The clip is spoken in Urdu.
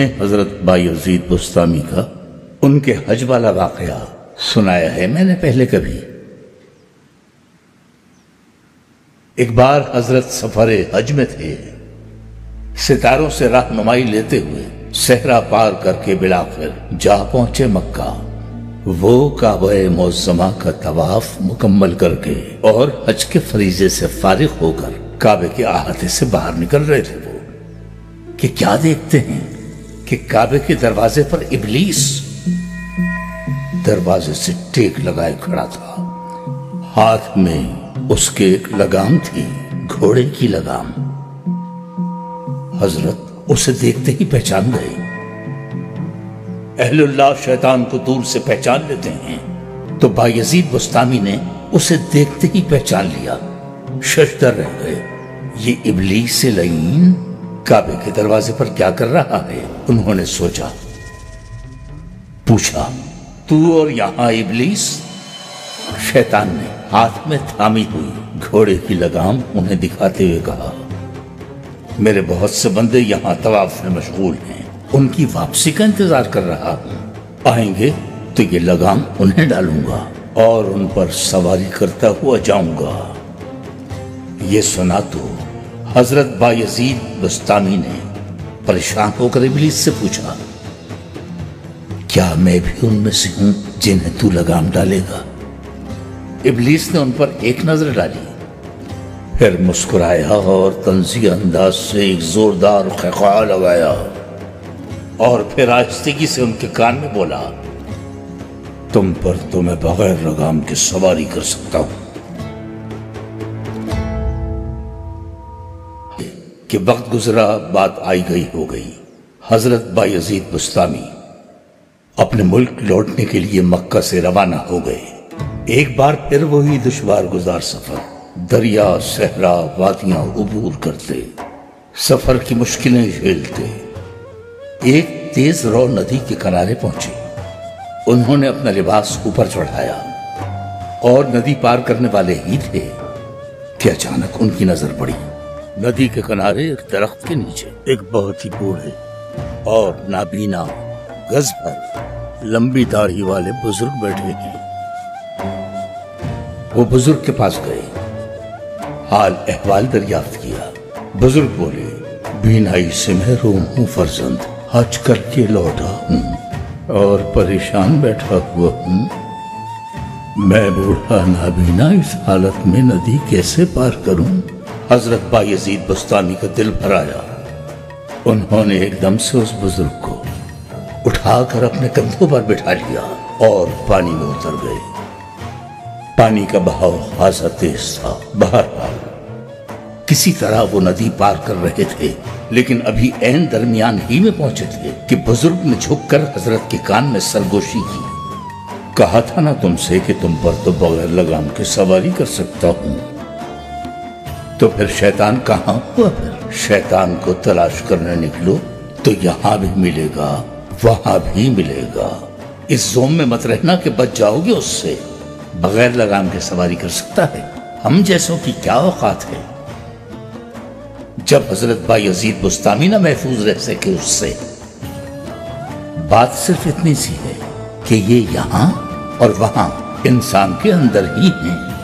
حضرت بایزید بسطامی کا ان کے حج والا واقعہ سنایا ہے میں نے پہلے کبھی۔ ایک بار حضرت سفر حج میں تھے، ستاروں سے رہنمائی لیتے ہوئے صحرا پار کر کے بالآخر جا پہنچے مکہ۔ وہ کعبہ معظمہ کا طواف مکمل کر کے اور حج کے فریضے سے فارغ ہو کر کعبے کے احاطے سے باہر نکل رہے تھے وہ کہ کیا دیکھتے ہیں کہ کعبے کے دروازے پر ابلیس دروازے سے ٹیک لگائے کھڑا تھا۔ ہاتھ میں اس کے ایک لگام تھی، گھوڑے کی لگام۔ حضرت اسے دیکھتے ہی پہچان گئے۔ اہل اللہ شیطان کو دور سے پہچان لیتے ہیں، تو بایزید بسطامی نے اسے دیکھتے ہی پہچان لیا، ششدر رہ گئے۔ یہ ابلیس لعین کعبے کے دروازے پر کیا کر رہا ہے؟ انہوں نے سوچا، پوچھا، تو اور یہاں ابلیس؟ شیطان نے ہاتھ میں تھامی ہوئی گھوڑے کی لگام انہیں دکھاتے ہوئے کہا، میرے بہت سے بندے یہاں طواف میں مشغول ہیں، ان کی واپسی کا انتظار کر رہا ہوں۔ آئیں گے تو یہ لگام انہیں ڈالوں گا اور ان پر سواری کرتا ہوا جاؤں گا۔ یہ سنا تو حضرت بایزید بسطامی نے پریشان ہو کر ابلیس سے پوچھا، کیا میں بھی ان میں سے ہوں جنہیں تو لگام ڈالے گا؟ ابلیس نے ان پر ایک نظر ڈالی، پھر مسکرایا اور طنزیہ انداز سے ایک زوردار خیخا لگایا اور پھر آہستگی سے ان کے کان میں بولا، تم پر تو میں بغیر لگام کے سواری کر سکتا ہوں۔ کہ وقت گزرا، بات آئی گئی ہو گئی۔ حضرت بایزید بسطامی اپنے ملک لوٹنے کے لیے مکہ سے روانہ ہو گئے۔ ایک بار پھر وہی دشوار گزار سفر، دریا، صحرا، وادیاں عبور کرتے، سفر کی مشکلیں جھیلتے، ایک تیز رو ندی کے کنارے پہنچے۔ انہوں نے اپنا لباس اوپر چڑھایا اور ندی پار کرنے والے ہی تھے کہ اچانک ان کی نظر پڑی۔ ندی کے کنارے ایک درخت کے نیچے ایک بہت ہی بوڑھے اور نابینا، گز بھر لمبی داڑھی والے بزرگ بیٹھے ہیں۔ وہ بزرگ کے پاس گئے، حال احوال دریافت کیا۔ بزرگ بولے، بینائی سے محروم ہوں فرزند، حج کر کے لوٹا ہوں اور پریشان بیٹھا ہوا ہوں۔ میں بوڑھا نابینا اس حالت میں ندی کیسے پار کروں؟ حضرت بایزید بسطامی کا دل بھر آیا۔ انہوں نے ایک دم سے اس بزرگ کو اٹھا کر اپنے کندھوں پر بٹھا لیا اور پانی میں اتر گئے۔ پانی کا بہاؤ خاصا تیز تھا۔ بہرحال کسی طرح وہ ندی پار کر رہے تھے، لیکن ابھی عین درمیان ہی میں پہنچے تھے کہ بزرگ نے جھک کر حضرت کے کان میں سرگوشی کی، کہا تھا نا تم سے کہ تم پر تو بغیر لگام کے سواری کر سکتا ہوں، تو پھر شیطان کہاں ہوا؟ پھر شیطان کو تلاش کرنے نکلو تو یہاں بھی ملے گا، وہاں بھی ملے گا۔ اس زوم میں مت رہنا کہ بچ جاؤ گے اس سے۔ بغیر لگام کے سواری کر سکتا ہے، ہم جیسوں کی کیا اوقات ہے؟ جب حضرت بایزید بسطامی نہ محفوظ رہ سکے اس سے، بات صرف اتنی سی ہے کہ یہ یہاں اور وہاں انسان کے اندر ہی ہیں۔